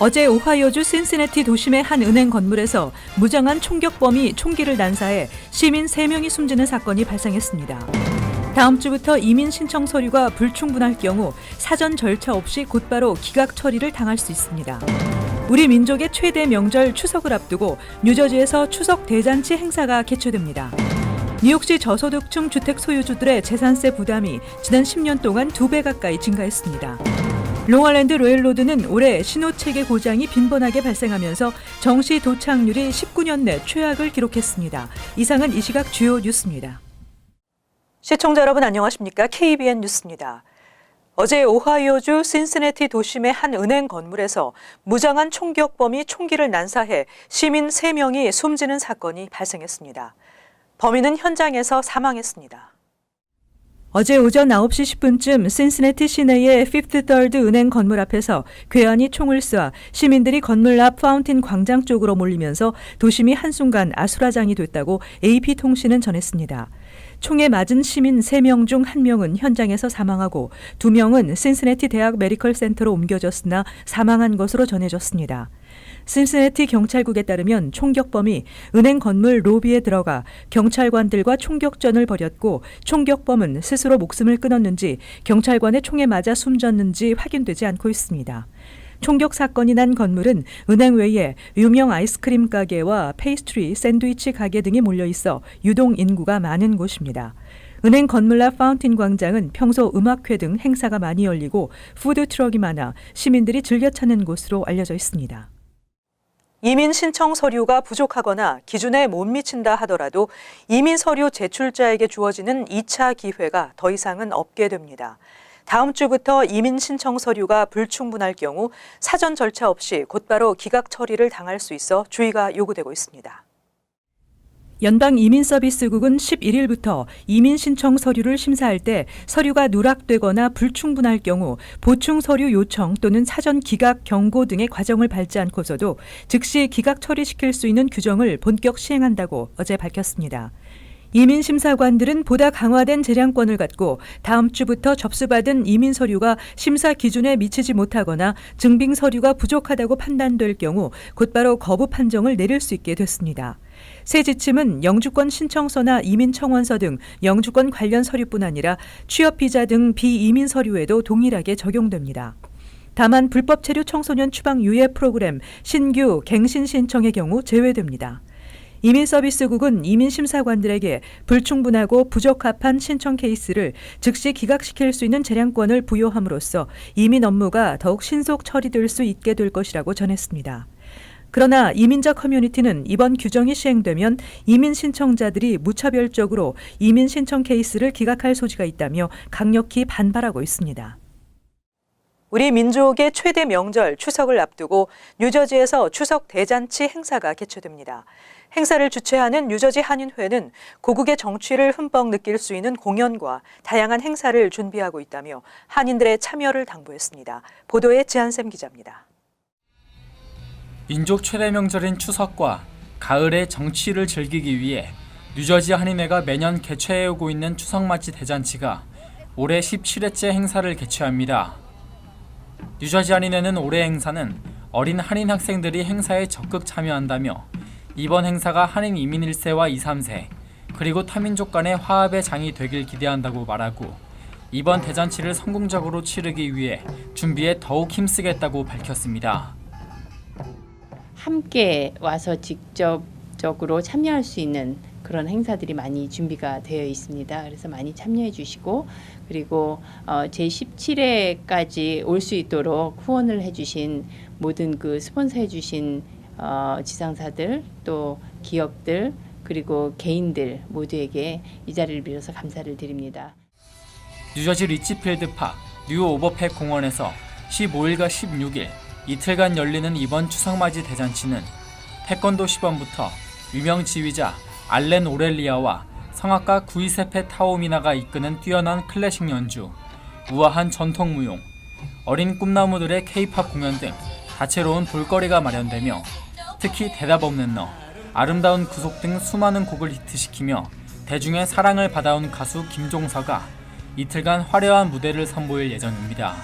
어제 오하이오주 신시내티 도심의 한 은행 건물에서 무장한 총격범이 총기를 난사해 시민 3명이 숨지는 사건이 발생했습니다. 다음 주부터 이민 신청 서류가 불충분할 경우 사전 절차 없이 곧바로 기각 처리를 당할 수 있습니다. 우리 민족의 최대 명절 추석을 앞두고 뉴저지에서 추석 대잔치 행사가 개최됩니다. 뉴욕시 저소득층 주택 소유주들의 재산세 부담이 지난 10년 동안 2배 가까이 증가했습니다. 롱아일랜드 레일로드는 올해 신호체계 고장이 빈번하게 발생하면서 정시 도착률이 19년 내 최악을 기록했습니다. 이상은 이 시각 주요 뉴스입니다. 시청자 여러분 안녕하십니까? KBN 뉴스입니다. 어제 오하이오주 신시내티 도심의 한 은행 건물에서 무장한 총격범이 총기를 난사해 시민 3명이 숨지는 사건이 발생했습니다. 범인은 현장에서 사망했습니다. 어제 오전 9시 10분쯤 신시내티 시내의 피프트 서드 은행 건물 앞에서 괴한이 총을 쏘아 시민들이 건물 앞 파운틴 광장 쪽으로 몰리면서 도심이 한순간 아수라장이 됐다고 AP통신은 전했습니다. 총에 맞은 시민 3명 중 1명은 현장에서 사망하고 2명은 신시내티 대학 메디컬 센터로 옮겨졌으나 사망한 것으로 전해졌습니다. 신시내티 경찰국에 따르면 총격범이 은행 건물 로비에 들어가 경찰관들과 총격전을 벌였고 총격범은 스스로 목숨을 끊었는지 경찰관의 총에 맞아 숨졌는지 확인되지 않고 있습니다. 총격 사건이 난 건물은 은행 외에 유명 아이스크림 가게와 페이스트리, 샌드위치 가게 등이 몰려 있어 유동 인구가 많은 곳입니다. 은행 건물 앞 파운틴 광장은 평소 음악회 등 행사가 많이 열리고 푸드 트럭이 많아 시민들이 즐겨 찾는 곳으로 알려져 있습니다. 이민 신청 서류가 부족하거나 기준에 못 미친다 하더라도 이민 서류 제출자에게 주어지는 2차 기회가 더 이상은 없게 됩니다. 다음 주부터 이민 신청 서류가 불충분할 경우 사전 절차 없이 곧바로 기각 처리를 당할 수 있어 주의가 요구되고 있습니다. 연방이민서비스국은 11일부터 이민 신청 서류를 심사할 때 서류가 누락되거나 불충분할 경우 보충 서류 요청 또는 사전 기각 경고 등의 과정을 밟지 않고서도 즉시 기각 처리시킬 수 있는 규정을 본격 시행한다고 어제 밝혔습니다. 이민심사관들은 보다 강화된 재량권을 갖고 다음 주부터 접수받은 이민 서류가 심사 기준에 미치지 못하거나 증빙 서류가 부족하다고 판단될 경우 곧바로 거부 판정을 내릴 수 있게 됐습니다. 새 지침은 영주권 신청서나 이민청원서 등 영주권 관련 서류뿐 아니라 취업비자 등 비이민 서류에도 동일하게 적용됩니다. 다만 불법 체류 청소년 추방 유예 프로그램 신규 갱신 신청의 경우 제외됩니다. 이민서비스국은 이민심사관들에게 불충분하고 부적합한 신청 케이스를 즉시 기각시킬 수 있는 재량권을 부여함으로써 이민 업무가 더욱 신속 처리될 수 있게 될 것이라고 전했습니다. 그러나 이민자 커뮤니티는 이번 규정이 시행되면 이민 신청자들이 무차별적으로 이민 신청 케이스를 기각할 소지가 있다며 강력히 반발하고 있습니다. 우리 민족의 최대 명절 추석을 앞두고 뉴저지에서 추석 대잔치 행사가 개최됩니다. 행사를 주최하는 뉴저지 한인회는 고국의 정취를 흠뻑 느낄 수 있는 공연과 다양한 행사를 준비하고 있다며 한인들의 참여를 당부했습니다. 보도에 지한샘 기자입니다. 민족 최대 명절인 추석과 가을의 정취를 즐기기 위해 뉴저지 한인회가 매년 개최해오고 있는 추석맞이 대잔치가 올해 17회째 행사를 개최합니다. 뉴저지 한인회는 올해 행사는 어린 한인 학생들이 행사에 적극 참여한다며 이번 행사가 한인 이민 1세와 2, 3세 그리고 타민족 간의 화합의 장이 되길 기대한다고 말하고 이번 대잔치를 성공적으로 치르기 위해 준비에 더욱 힘쓰겠다고 밝혔습니다. 함께 와서 직접적으로 참여할 수 있는 그런 행사들이 많이 준비가 되어 있습니다. 그래서 많이 참여해 주시고 그리고 제17회까지 올 수 있도록 후원을 해주신 모든 그 스폰서해 주신 지상사들 또 기업들 그리고 개인들 모두에게 이 자리를 빌어서 감사를 드립니다. 뉴저지 리치필드 팍 뉴 오버팩 공원에서 15일과 16일 이틀간 열리는 이번 추석맞이 대잔치는 태권도 시범부터 유명 지휘자 알렌 오렐리아와 성악가 구이세페 타오미나가 이끄는 뛰어난 클래식 연주, 우아한 전통 무용, 어린 꿈나무들의 K-팝 공연 등 다채로운 볼거리가 마련되며 특히 대답 없는 너, 아름다운 구속 등 수많은 곡을 히트시키며 대중의 사랑을 받아온 가수 김종서가 이틀간 화려한 무대를 선보일 예정입니다.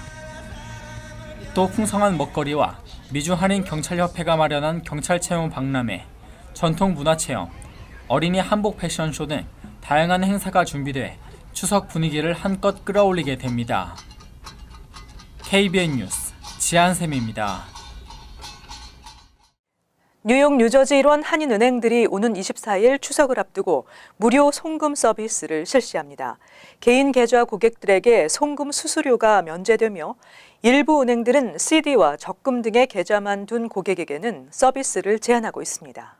또 풍성한 먹거리와 미주 한인 경찰협회가 마련한 경찰 체험 박람회, 전통 문화체험, 어린이 한복 패션쇼 등 다양한 행사가 준비돼 추석 분위기를 한껏 끌어올리게 됩니다. KBN 뉴스 지한샘입니다. 뉴욕, 뉴저지 일원 한인은행들이 오는 24일 추석을 앞두고 무료 송금 서비스를 실시합니다. 개인 계좌 고객들에게 송금 수수료가 면제되며 일부 은행들은 CD와 적금 등의 계좌만 둔 고객에게는 서비스를 제한하고 있습니다.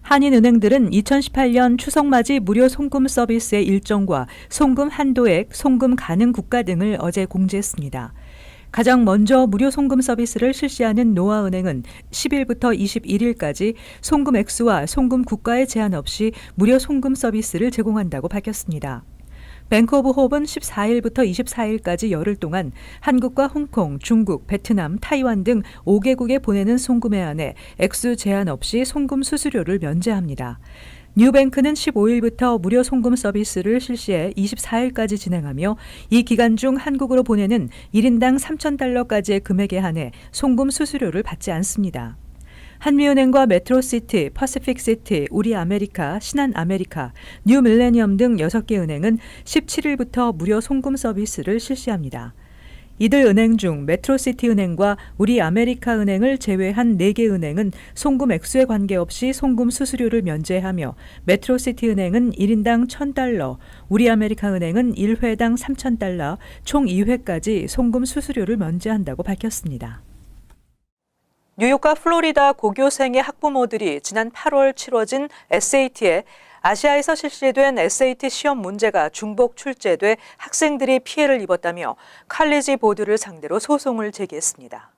한인은행들은 2018년 추석맞이 무료 송금 서비스의 일정과 송금 한도액, 송금 가능 국가 등을 어제 공지했습니다. 가장 먼저 무료 송금 서비스를 실시하는 노아은행은 10일부터 21일까지 송금 액수와 송금 국가에 제한 없이 무료 송금 서비스를 제공한다고 밝혔습니다. 뱅크 오브 홉은 14일부터 24일까지 열흘 동안 한국과 홍콩, 중국, 베트남, 타이완 등 5개국에 보내는 송금에 한해 액수 제한 없이 송금 수수료를 면제합니다. 뉴뱅크는 15일부터 무료 송금 서비스를 실시해 24일까지 진행하며 이 기간 중 한국으로 보내는 1인당 $3,000까지의 금액에 한해 송금 수수료를 받지 않습니다. 한미은행과 메트로시티, 퍼시픽시티, 우리아메리카, 신한아메리카, 뉴밀레니엄 등 6개 은행은 17일부터 무료 송금 서비스를 실시합니다. 이들 은행 중 메트로시티 은행과 우리아메리카 은행을 제외한 4개 은행은 송금 액수에 관계없이 송금 수수료를 면제하며 메트로시티 은행은 1인당 $1,000, 우리아메리카 은행은 1회당 $3,000, 총 2회까지 송금 수수료를 면제한다고 밝혔습니다. 뉴욕과 플로리다 고교생의 학부모들이 지난 8월 치러진 SAT에 아시아에서 실시된 SAT 시험 문제가 중복 출제돼 학생들이 피해를 입었다며 칼리지 보드를 상대로 소송을 제기했습니다.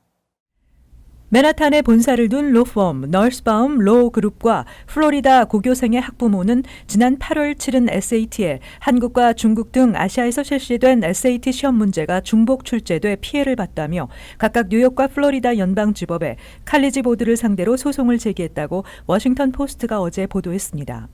맨하탄에 본사를 둔 로펌 널스바움 로우 그룹과 플로리다 고교생의 학부모는 지난 8월 치른 SAT에 한국과 중국 등 아시아에서 실시된 SAT 시험 문제가 중복 출제돼 피해를 봤다며 각각 뉴욕과 플로리다 연방지법에 칼리지 보드를 상대로 소송을 제기했다고 워싱턴 포스트가 어제 보도했습니다.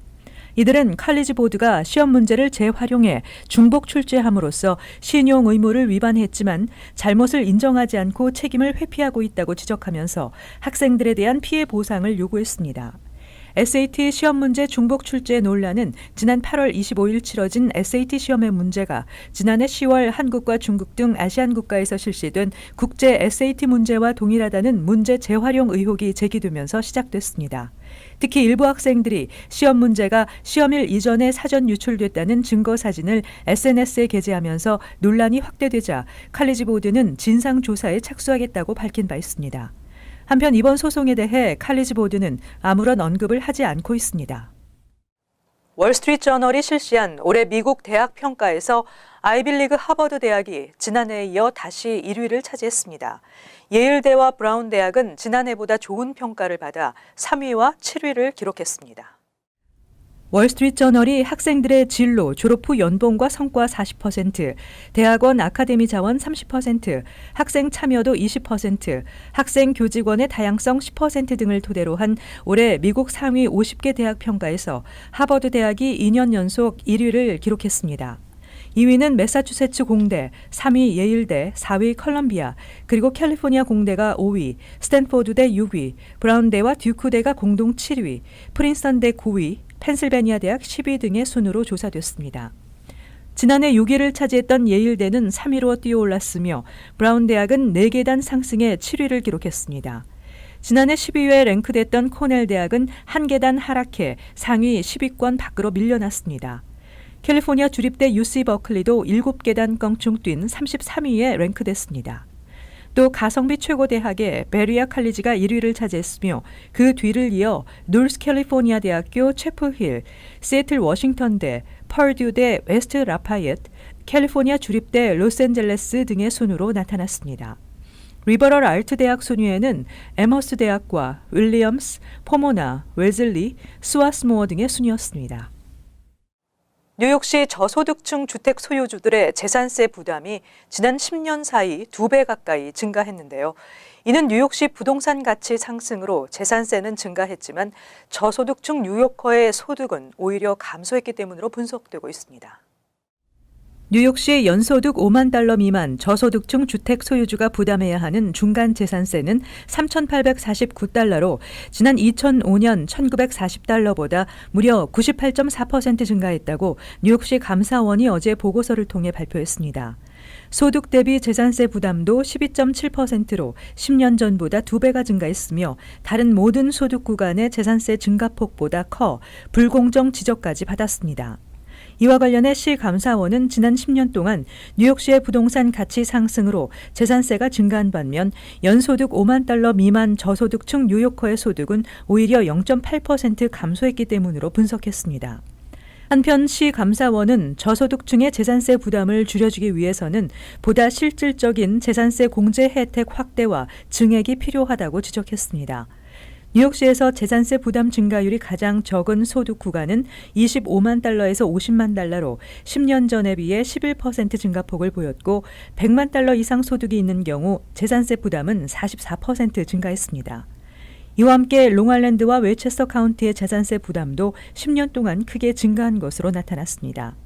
이들은 칼리지 보드가 시험 문제를 재활용해 중복 출제함으로써 신용 의무를 위반했지만 잘못을 인정하지 않고 책임을 회피하고 있다고 지적하면서 학생들에 대한 피해 보상을 요구했습니다. SAT 시험 문제 중복 출제 논란은 지난 8월 25일 치러진 SAT 시험의 문제가 지난해 10월 한국과 중국 등 아시안 국가에서 실시된 국제 SAT 문제와 동일하다는 문제 재활용 의혹이 제기되면서 시작됐습니다. 특히 일부 학생들이 시험 문제가 시험일 이전에 사전 유출됐다는 증거 사진을 SNS에 게재하면서 논란이 확대되자 칼리지 보드는 진상조사에 착수하겠다고 밝힌 바 있습니다. 한편 이번 소송에 대해 칼리지 보드는 아무런 언급을 하지 않고 있습니다. 월스트리트저널이 실시한 올해 미국 대학 평가에서 아이빌리그 하버드 대학이 지난해에 이어 다시 1위를 차지했습니다. 예일대와 브라운 대학은 지난해보다 좋은 평가를 받아 3위와 7위를 기록했습니다. 월스트리트저널이 학생들의 진로, 졸업 후 연봉과 성과 40%, 대학원 아카데미 자원 30%, 학생 참여도 20%, 학생 교직원의 다양성 10% 등을 토대로 한 올해 미국 상위 50개 대학 평가에서 하버드 대학이 2년 연속 1위를 기록했습니다. 2위는 매사추세츠 공대, 3위 예일대, 4위 컬럼비아, 그리고 캘리포니아 공대가 5위, 스탠포드대 6위, 브라운대와 듀크대가 공동 7위, 프린스턴대 9위, 펜실베니아 대학 10위 등의 순으로 조사됐습니다. 지난해 6위를 차지했던 예일대는 3위로 뛰어올랐으며 브라운 대학은 4계단 상승해 7위를 기록했습니다. 지난해 12위에 랭크됐던 코넬 대학은 1계단 하락해 상위 10위권 밖으로 밀려났습니다. 캘리포니아 주립대 UC 버클리도 7계단 껑충 뛴 33위에 랭크됐습니다. 또 가성비 최고 대학의 베리아 칼리지가 1위를 차지했으며 그 뒤를 이어 노스 캘리포니아 대학교 채플힐, 시애틀 워싱턴대, 펄듀대 웨스트 라파얏, 캘리포니아 주립대 로스앤젤레스 등의 순으로 나타났습니다. 리버럴 아트 대학 순위에는 에머스 대학과 윌리엄스, 포모나, 웨즐리, 스와스모어 등의 순이었습니다. 뉴욕시 저소득층 주택 소유주들의 재산세 부담이 지난 10년 사이 2배 가까이 증가했는데요. 이는 뉴욕시 부동산 가치 상승으로 재산세는 증가했지만 저소득층 뉴요커의 소득은 오히려 감소했기 때문으로 분석되고 있습니다. 뉴욕시 연소득 5만 달러 미만 저소득층 주택 소유주가 부담해야 하는 중간 재산세는 3,849달러로 지난 2005년 1,940달러보다 무려 98.4% 증가했다고 뉴욕시 감사원이 어제 보고서를 통해 발표했습니다. 소득 대비 재산세 부담도 12.7%로 10년 전보다 2배가 증가했으며 다른 모든 소득 구간의 재산세 증가폭보다 커 불공정 지적까지 받았습니다. 이와 관련해 시 감사원은 지난 10년 동안 뉴욕시의 부동산 가치 상승으로 재산세가 증가한 반면 연소득 5만 달러 미만 저소득층 뉴요커의 소득은 오히려 0.8% 감소했기 때문으로 분석했습니다. 한편 시 감사원은 저소득층의 재산세 부담을 줄여주기 위해서는 보다 실질적인 재산세 공제 혜택 확대와 증액이 필요하다고 지적했습니다. 뉴욕시에서 재산세 부담 증가율이 가장 적은 소득 구간은 25만 달러에서 50만 달러로 10년 전에 비해 11% 증가폭을 보였고 100만 달러 이상 소득이 있는 경우 재산세 부담은 44% 증가했습니다. 이와 함께 롱아일랜드와 웨체스터 카운티의 재산세 부담도 10년 동안 크게 증가한 것으로 나타났습니다.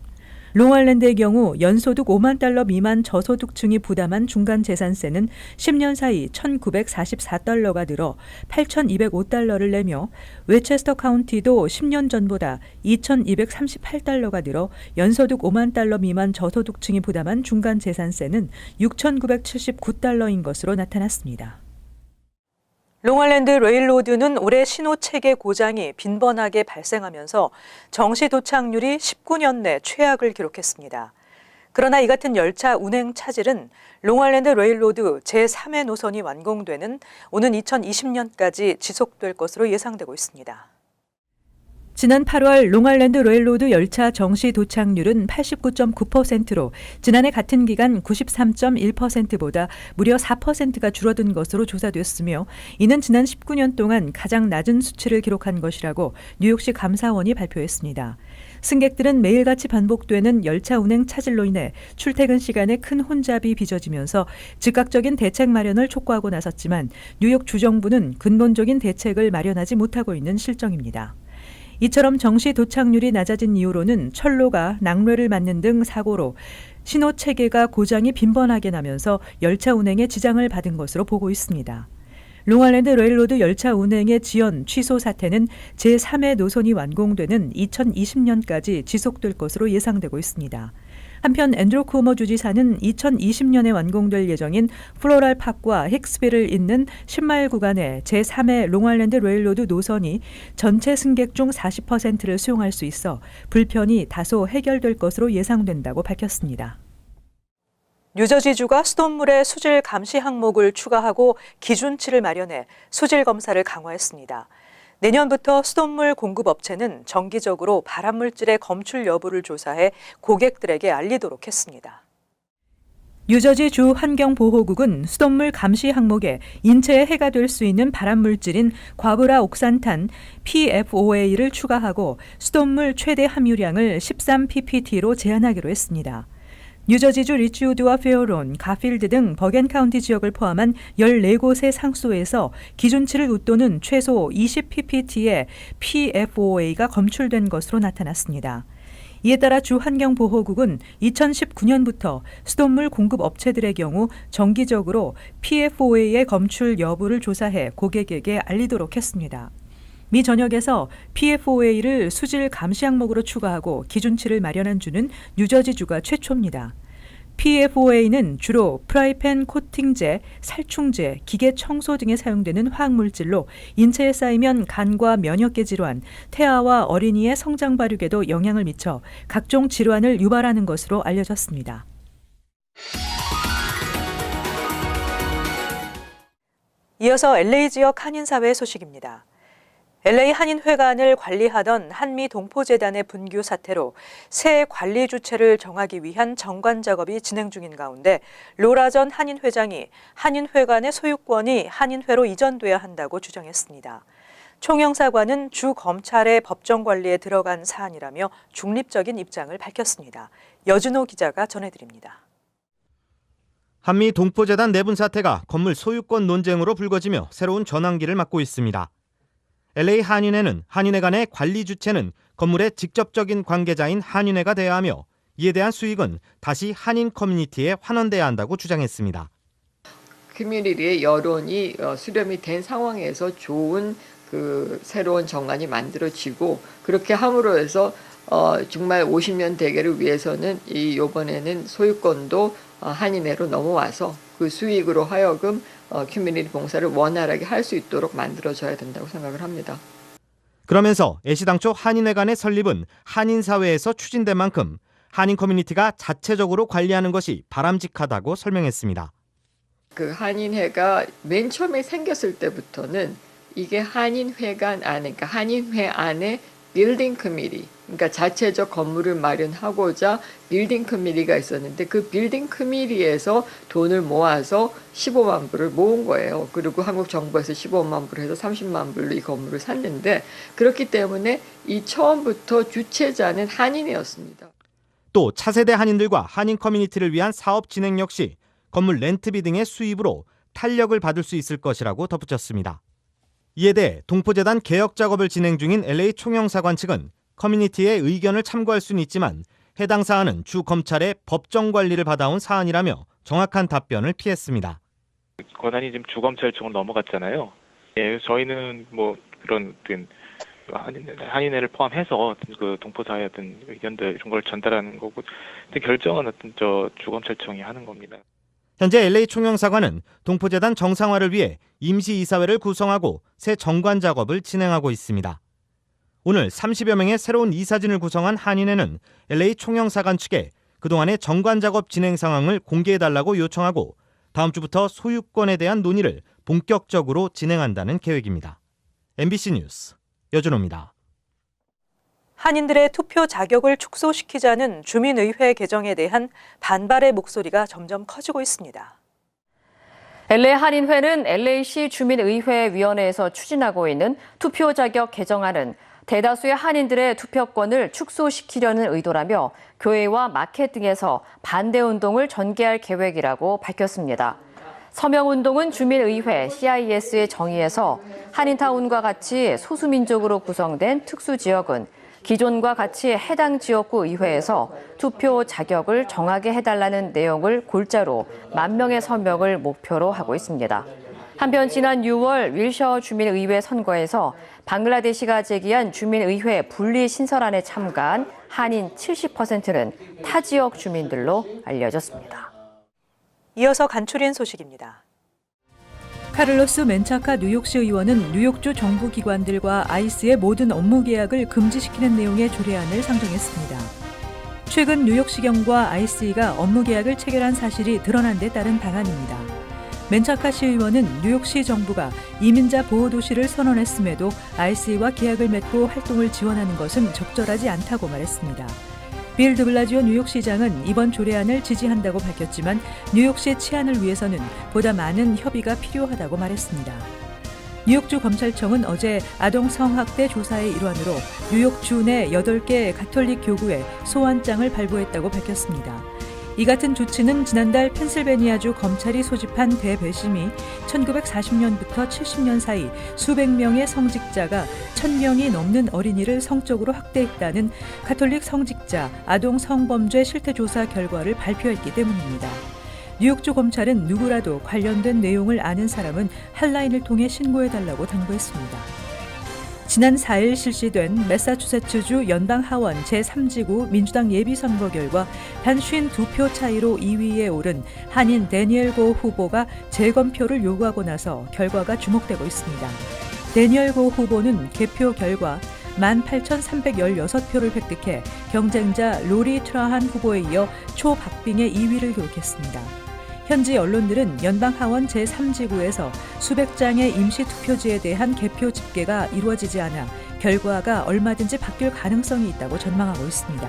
롱아일랜드의 경우 연소득 5만 달러 미만 저소득층이 부담한 중간 재산세는 10년 사이 1,944달러가 늘어 8,205달러를 내며 웨체스터 카운티도 10년 전보다 2,238달러가 늘어 연소득 5만 달러 미만 저소득층이 부담한 중간 재산세는 6,979달러인 것으로 나타났습니다. 롱아일랜드 레일로드는 올해 신호 체계 고장이 빈번하게 발생하면서 정시 도착률이 19년 내 최악을 기록했습니다. 그러나 이 같은 열차 운행 차질은 롱아일랜드 레일로드 제3회 노선이 완공되는 오는 2020년까지 지속될 것으로 예상되고 있습니다. 지난 8월 롱아일랜드 레일로드 열차 정시 도착률은 89.9%로 지난해 같은 기간 93.1%보다 무려 4%가 줄어든 것으로 조사됐으며 이는 지난 19년 동안 가장 낮은 수치를 기록한 것이라고 뉴욕시 감사원이 발표했습니다. 승객들은 매일같이 반복되는 열차 운행 차질로 인해 출퇴근 시간에 큰 혼잡이 빚어지면서 즉각적인 대책 마련을 촉구하고 나섰지만 뉴욕 주정부는 근본적인 대책을 마련하지 못하고 있는 실정입니다. 이처럼 정시 도착률이 낮아진 이유로는 철로가 낙뢰를 맞는 등 사고로 신호 체계가 고장이 빈번하게 나면서 열차 운행에 지장을 받은 것으로 보고 있습니다. 롱아일랜드 레일로드 열차 운행의 지연, 취소 사태는 제3회 노선이 완공되는 2020년까지 지속될 것으로 예상되고 있습니다. 한편 앤드루 쿠오모 주지사는 2020년에 완공될 예정인 플로럴 파크와 힉스빌을 잇는 10마일 구간의 제3회 롱아일랜드 레일로드 노선이 전체 승객 중 40%를 수용할 수 있어 불편이 다소 해결될 것으로 예상된다고 밝혔습니다. 뉴저지주가 수돗물의 수질 감시 항목을 추가하고 기준치를 마련해 수질 검사를 강화했습니다. 내년부터 수돗물 공급업체는 정기적으로 발암물질의 검출 여부를 조사해 고객들에게 알리도록 했습니다. 뉴저지주 환경보호국은 수돗물 감시 항목에 인체에 해가 될 수 있는 발암물질인 과부라 옥산탄 PFOA를 추가하고 수돗물 최대 함유량을 13ppt로 제한하기로 했습니다. 뉴저지주 리치우드와 페어론, 가필드 등 버겐 카운티 지역을 포함한 14곳의 상수에서 기준치를 웃도는 최소 20ppt의 PFOA가 검출된 것으로 나타났습니다. 이에 따라 주 환경보호국은 2019년부터 수돗물 공급 업체들의 경우 정기적으로 PFOA의 검출 여부를 조사해 고객에게 알리도록 했습니다. 미 전역에서 PFOA를 수질 감시 항목으로 추가하고 기준치를 마련한 주는 뉴저지주가 최초입니다. PFOA는 주로 프라이팬 코팅제, 살충제, 기계 청소 등에 사용되는 화학물질로 인체에 쌓이면 간과 면역계 질환, 태아와 어린이의 성장 발육에도 영향을 미쳐 각종 질환을 유발하는 것으로 알려졌습니다. 이어서 LA 지역 한인사회 소식입니다. LA 한인회관을 관리하던 한미동포재단의 분규 사태로 새 관리 주체를 정하기 위한 정관 작업이 진행 중인 가운데 로라 전 한인회장이 한인회관의 소유권이 한인회로 이전돼야 한다고 주장했습니다. 총영사관은 주 검찰의 법정 관리에 들어간 사안이라며 중립적인 입장을 밝혔습니다. 여준호 기자가 전해드립니다. 한미동포재단 내분 사태가 건물 소유권 논쟁으로 불거지며 새로운 전환기를 맞고 있습니다. LA 한인회는 한인회 간의 관리 주체는 건물의 직접적인 관계자인 한인회가 돼야 하며 이에 대한 수익은 다시 한인 커뮤니티에 환원돼야 한다고 주장했습니다. 커뮤니티의 여론이 수렴이 된 상황에서 좋은 그 새로운 정안이 만들어지고 그렇게 함으로 해서 정말 50년 대계를 위해서는 이번에는 소유권도 한인회로 넘어와서 그 수익으로 하여금 커뮤니티 봉사를 원활하게 할 수 있도록 만들어져야 된다고 생각을 합니다. 그러면서 애시당초 한인회 간의 설립은 한인사회에서 추진된 만큼 한인 커뮤니티가 자체적으로 관리하는 것이 바람직하다고 설명했습니다. 그 한인회가 맨 처음에 생겼을 때부터는 이게 한인회관 안에, 그러니까 한인회 안에 빌딩 커뮤니티, 그러니까 자체적 건물을 마련하고자 빌딩 커뮤니티가 있었는데 그 빌딩 커뮤니티에서 돈을 모아서 15만 불을 모은 거예요. 그리고 한국 정부에서 15만 불 해서 30만 불로 이 건물을 샀는데 그렇기 때문에 이 처음부터 주체자는 한인회였습니다. 또 차세대 한인들과 한인 커뮤니티를 위한 사업 진행 역시 건물 렌트비 등의 수입으로 탄력을 받을 수 있을 것이라고 덧붙였습니다. 이에 대해 동포재단 개혁 작업을 진행 중인 LA 총영사관 측은 커뮤니티의 의견을 참고할 수는 있지만 해당 사안은 주 검찰의 법정 관리를 받아온 사안이라며 정확한 답변을 피했습니다. 권한이 지금 주검찰청으로 넘어갔잖아요. 예, 저희는 뭐 그런 어떤 한인회를 포함해서 그 동포사회 어떤 의견들 이런 걸 전달하는 거고, 근데 결정은 어떤 주검찰청이 하는 겁니다. 현재 LA 총영사관은 동포재단 정상화를 위해 임시이사회를 구성하고 새 정관 작업을 진행하고 있습니다. 오늘 30여 명의 새로운 이사진을 구성한 한인회는 LA 총영사관 측에 그동안의 정관 작업 진행 상황을 공개해달라고 요청하고 다음 주부터 소유권에 대한 논의를 본격적으로 진행한다는 계획입니다. MBC 뉴스 여준호입니다. 한인들의 투표 자격을 축소시키자는 주민의회 개정에 대한 반발의 목소리가 점점 커지고 있습니다. LA 한인회는 LA시 주민의회위원회에서 추진하고 있는 투표 자격 개정안은 대다수의 한인들의 투표권을 축소시키려는 의도라며 교회와 마켓 등에서 반대 운동을 전개할 계획이라고 밝혔습니다. 서명운동은 주민의회 CIS의 정의에서 한인타운과 같이 소수민족으로 구성된 특수지역은 기존과 같이 해당 지역구 의회에서 투표 자격을 정하게 해달라는 내용을 골자로 10,000명의 서명을 목표로 하고 있습니다. 한편 지난 6월 윌셔 주민의회 선거에서 방글라데시가 제기한 주민의회 분리 신설안에 참가한 한인 70%는 타 지역 주민들로 알려졌습니다. 이어서 간추린 소식입니다. 카를로스 멘차카 뉴욕시 의원은 뉴욕주 정부기관들과 아이스의 모든 업무 계약을 금지시키는 내용의 조례안을 상정했습니다. 최근 뉴욕시경과 아이스가 업무 계약을 체결한 사실이 드러난 데 따른 방안입니다. 멘차카 시의원은 뉴욕시 정부가 이민자 보호도시를 선언했음에도 아이스와 계약을 맺고 활동을 지원하는 것은 적절하지 않다고 말했습니다. 빌 드블라지오 뉴욕시장은 이번 조례안을 지지한다고 밝혔지만 뉴욕시의 치안을 위해서는 보다 많은 협의가 필요하다고 말했습니다. 뉴욕주 검찰청은 어제 아동 성학대 조사의 일환으로 뉴욕주 내 8개 가톨릭 교구에 소환장을 발부했다고 밝혔습니다. 이 같은 조치는 지난달 펜실베니아주 검찰이 소집한 대배심이 1940년부터 70년 사이 수백 명의 성직자가 1,000명이 넘는 어린이를 성적으로 학대했다는 가톨릭 성직자 아동 성범죄 실태조사 결과를 발표했기 때문입니다. 뉴욕주 검찰은 누구라도 관련된 내용을 아는 사람은 핫라인을 통해 신고해달라고 당부했습니다. 지난 4일 실시된 매사추세츠주 연방하원 제3지구 민주당 예비선거 결과 단 52표 차이로 2위에 오른 한인 데니엘 고 후보가 재검표를 요구하고 나서 결과가 주목되고 있습니다. 데니엘 고 후보는 개표 결과 18,316표를 획득해 경쟁자 로리 트라한 후보에 이어 초박빙의 2위를 기록했습니다. 현지 언론들은 연방하원 제3지구에서 수백 장의 임시투표지에 대한 개표 집계가 이루어지지 않아 결과가 얼마든지 바뀔 가능성이 있다고 전망하고 있습니다.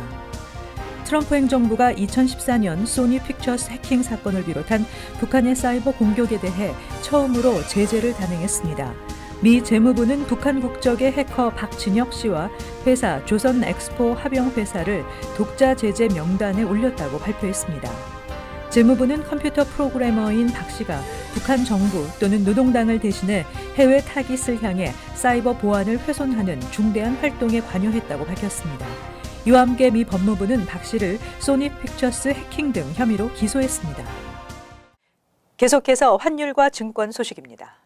트럼프 행정부가 2014년 소니 픽처스 해킹 사건을 비롯한 북한의 사이버 공격에 대해 처음으로 제재를 단행했습니다. 미 재무부는 북한 국적의 해커 박진혁 씨와 회사 조선 엑스포 합영 회사를 독자 제재 명단에 올렸다고 발표했습니다. 재무부는 컴퓨터 프로그래머인 박 씨가 북한 정부 또는 노동당을 대신해 해외 타깃을 향해 사이버 보안을 훼손하는 중대한 활동에 관여했다고 밝혔습니다. 이와 함께 미 법무부는 박 씨를 소니 픽처스 해킹 등 혐의로 기소했습니다. 계속해서 환율과 증권 소식입니다.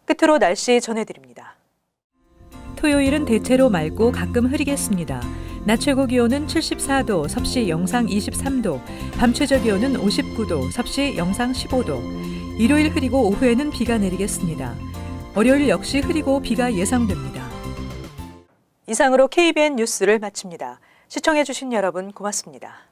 끝으로 날씨 전해드립니다. 토요일은 대체로 맑고 가끔 흐리겠습니다. 낮 최고 기온은 74도, 섭씨 영상 23도, 밤 최저 기온은 59도, 섭씨 영상 15도. 일요일 흐리고 오후에는 비가 내리겠습니다. 월요일 역시 흐리고 비가 예상됩니다. 이상으로 KBN 뉴스를 마칩니다. 시청해주신 여러분 고맙습니다.